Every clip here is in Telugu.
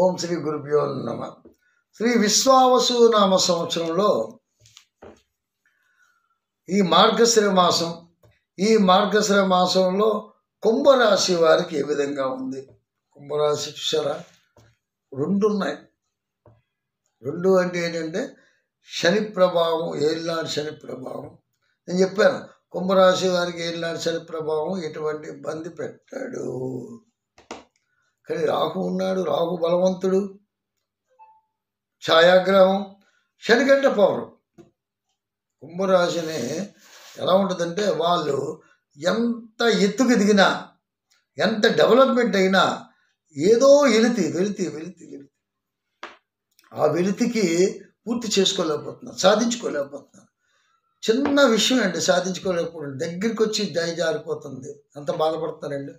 ఓం శ్రీ గురుభ్యో నమ. శ్రీ విశ్వావసు నామ సంవత్సరంలో ఈ మార్గశిర మాసంలో కుంభరాశి వారికి ఏ విధంగా ఉంది? కుంభరాశి చూసారా, రెండు ఉన్నాయి. రెండు అంటే ఏంటంటే శని ప్రభావం, ఏళ్ళనాడు శని ప్రభావం. నేను చెప్పాను, కుంభరాశి వారికి ఏళ్ళనాడు శని ప్రభావం ఎటువంటి ఇబ్బంది పెట్టాడు. కానీ రాహు ఉన్నాడు, రాహు బలవంతుడు, ఛాయాగ్రహం, శని కంటే పవర్. కుంభరాశిని ఎలా ఉంటుందంటే, వాళ్ళు ఎంత ఎత్తుకు దిగినా, ఎంత డెవలప్మెంట్ అయినా ఏదో వెలితి ఆ వెలితికి పూర్తి చేసుకోలేకపోతున్నారు, సాధించుకోలేకపోతున్నారు. చిన్న విషయం అండి, సాధించుకోలేకపోతుంది. దగ్గరికి వచ్చి దయ జారిపోతుంది. అంత బాధపడుతున్నారండి.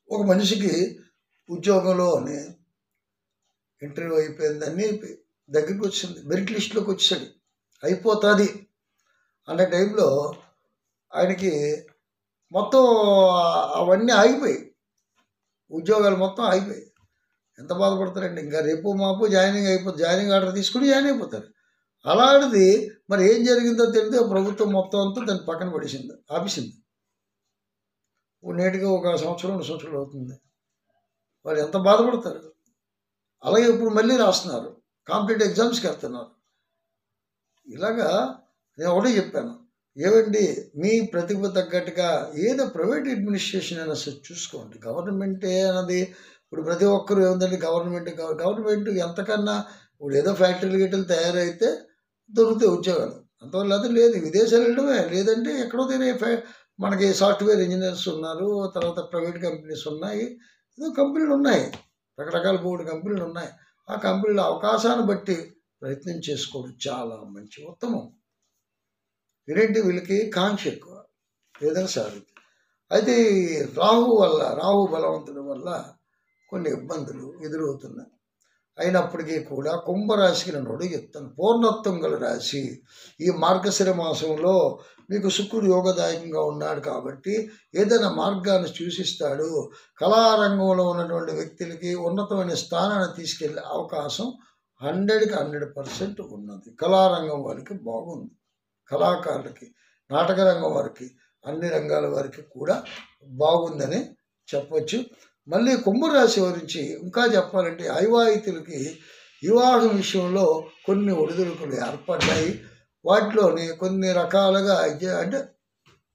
ఒక మనిషికి ఉద్యోగంలోనే ఇంటర్వ్యూ అయిపోయింది, అన్నీ అయిపోయి దగ్గరికి వచ్చింది, మెరిట్ లిస్టులోకి వచ్చాడు, అయిపోతుంది అనే టైంలో ఆయనకి మొత్తం అవన్నీ ఆగిపోయి, ఉద్యోగాలు మొత్తం ఆగిపోయి ఎంత బాధపడతారండి. ఇంకా రేపు మాపు జాయినింగ్ ఆర్డర్ తీసుకుని జాయిన్ అయిపోతారు. అలాంటిది మరి ఏం జరిగిందో తెలియదు, ప్రభుత్వం మొత్తం అంతా దాన్ని పక్కన పడేసింది, ఆపేసింది. నేటిగా ఒక సంవత్సరం 2 సంవత్సరాలు అవుతుంది. వాళ్ళు ఎంత బాధపడతారు. అలాగే ఇప్పుడు మళ్ళీ రాస్తున్నారు, కాంపిటేటివ్ ఎగ్జామ్స్కి వెళ్తున్నారు. ఇలాగా నేను ఒకటే చెప్పాను, ఏమండి మీ ప్రతిభ తగ్గట్టుగా ఏదో ప్రైవేట్ అడ్మినిస్ట్రేషన్ అయినా చూసుకోండి. గవర్నమెంటే అన్నది ఇప్పుడు ప్రతి ఒక్కరు ఏముందండి, గవర్నమెంట్ ఎంతకన్నా ఇప్పుడు ఏదో ఫ్యాక్టరీలు గిట్టలు తయారైతే దొరుకుతాయి ఉద్యోగాలు, అంతవల్ల లేదు. విదేశాలు వెళ్ళడమే, లేదంటే ఎక్కడో మనకి సాఫ్ట్వేర్ ఇంజనీర్స్ ఉన్నారు, తర్వాత ప్రైవేట్ కంపెనీస్ ఉన్నాయి, ఏదో కంపెనీలు ఉన్నాయి, రకరకాల బోర్డు కంపెనీలు ఉన్నాయి. ఆ కంపెనీల అవకాశాన్ని బట్టి ప్రయత్నం చేసుకోవడం చాలా మంచి ఉత్తమం. ఏంటంటే వీళ్ళకి కాంక్ష ఎక్కువ, ఏదైనా సాధించి. అయితే రాహు బలవంతుడి వల్ల కొన్ని ఇబ్బందులు ఎదురవుతున్నాయి. అయినప్పటికీ కూడా కుంభరాశికి నేను చెప్తాను, పూర్ణత్వం గల రాశి. ఈ మార్గశిర మాసంలో మీకు శుక్రుడు యోగదాయకంగా ఉన్నాడు కాబట్టి ఏదైనా మార్గాన్ని సూచిస్తాడు. కళారంగంలో ఉన్నటువంటి వ్యక్తులకి ఉన్నతమైన స్థానాన్ని తీసుకెళ్లే అవకాశం 100కి 100% ఉన్నది. కళారంగం వారికి బాగుంది, కళాకారులకి, నాటక రంగం వారికి, అన్ని రంగాల వారికి కూడా బాగుందని చెప్పవచ్చు. మళ్ళీ కుంభరాశి గురించి ఇంకా చెప్పాలంటే, అవివాహితులకి వివాహం విషయంలో కొన్ని ఒడిదుడుకులు ఏర్పడ్డాయి. వాటిలోని కొన్ని రకాలుగా అంటే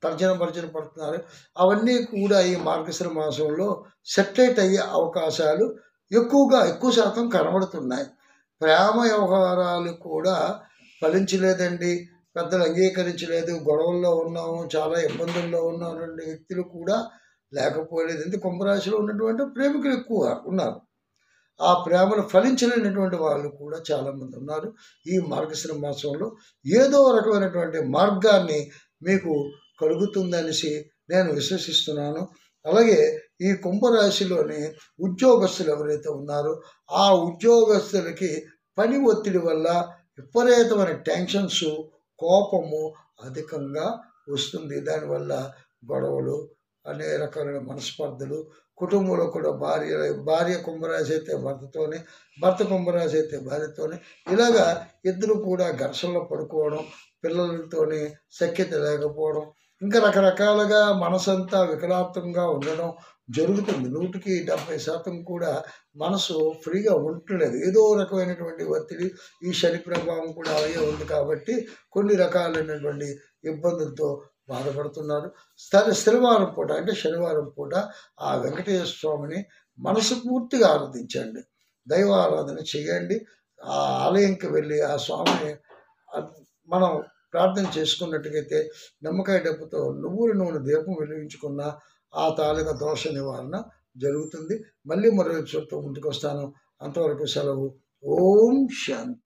తర్జన పడుతున్నారు. అవన్నీ కూడా ఈ మార్గశిర మాసంలో సెటిల్ అయ్యే అవకాశాలు ఎక్కువ శాతం కనబడుతున్నాయి. ప్రేమ వ్యవహారాలు కూడా ఫలించలేదండి, పెద్దలు అంగీకరించలేదు, గొడవల్లో ఉన్నాము, చాలా ఇబ్బందుల్లో ఉన్నటువంటి వ్యక్తులు కూడా లేకపోలేదు. ఎందుకు కుంభరాశిలో ఉన్నటువంటి ప్రేమికులు ఎక్కువ ఉన్నారు. ఆ ప్రేమను ఫలించలేనటువంటి వాళ్ళు కూడా చాలామంది ఉన్నారు. ఈ మార్గశిర మాసంలో ఏదో రకమైనటువంటి మార్గాన్ని మీకు కలుగుతుందనేసి నేను విశ్వసిస్తున్నాను. అలాగే ఈ కుంభరాశిలోని ఉద్యోగస్తులు ఎవరైతే ఉన్నారో ఆ ఉద్యోగస్తులకి పని ఒత్తిడి వల్ల విపరీతమైన టెన్షన్స్, కోపము అధికంగా వస్తుంది. దానివల్ల గొడవలు, అనేక రకాలైన మనస్పర్ధలు, కుటుంబంలో కూడా భార్య కుంభరాశి అయితే భర్తతోనే, భర్త కుంభరాశి అయితే భార్యతోనే, ఇలాగా ఇద్దరు కూడా ఘర్షణలో పడుకోవడం, పిల్లలతోనే సఖ్యత లేకపోవడం, ఇంకా రకరకాలుగా మనసంతా వికలాత్మంగా ఉండడం జరుగుతుంది. 100కి 70% కూడా మనసు ఫ్రీగా ఉండలేదు. ఏదో రకమైనటువంటి ఒత్తిడి, ఈ శని ప్రభావం కూడా అలాగే ఉంది కాబట్టి కొన్ని రకాలైనటువంటి ఇబ్బందులతో బాధపడుతున్నారు. శనివారం పూట అంటే శనివారం పూట ఆ వెంకటేశ్వర స్వామిని మనస్ఫూర్తిగా ఆరాధించండి, దైవ ఆరాధన చేయండి. ఆ ఆలయంకి వెళ్ళి ఆ స్వామిని మనం ప్రార్థన చేసుకున్నట్టుగైతే నిమ్మకాయ డబ్బుతో నువ్వుల నూనె దీపం వెలిగించుకున్న ఆ తాలూకా దోష నివారణ జరుగుతుంది. మళ్ళీ మరో చోట ముందుకు వస్తాను. అంతవరకు సెలవు. ఓం శాంతి.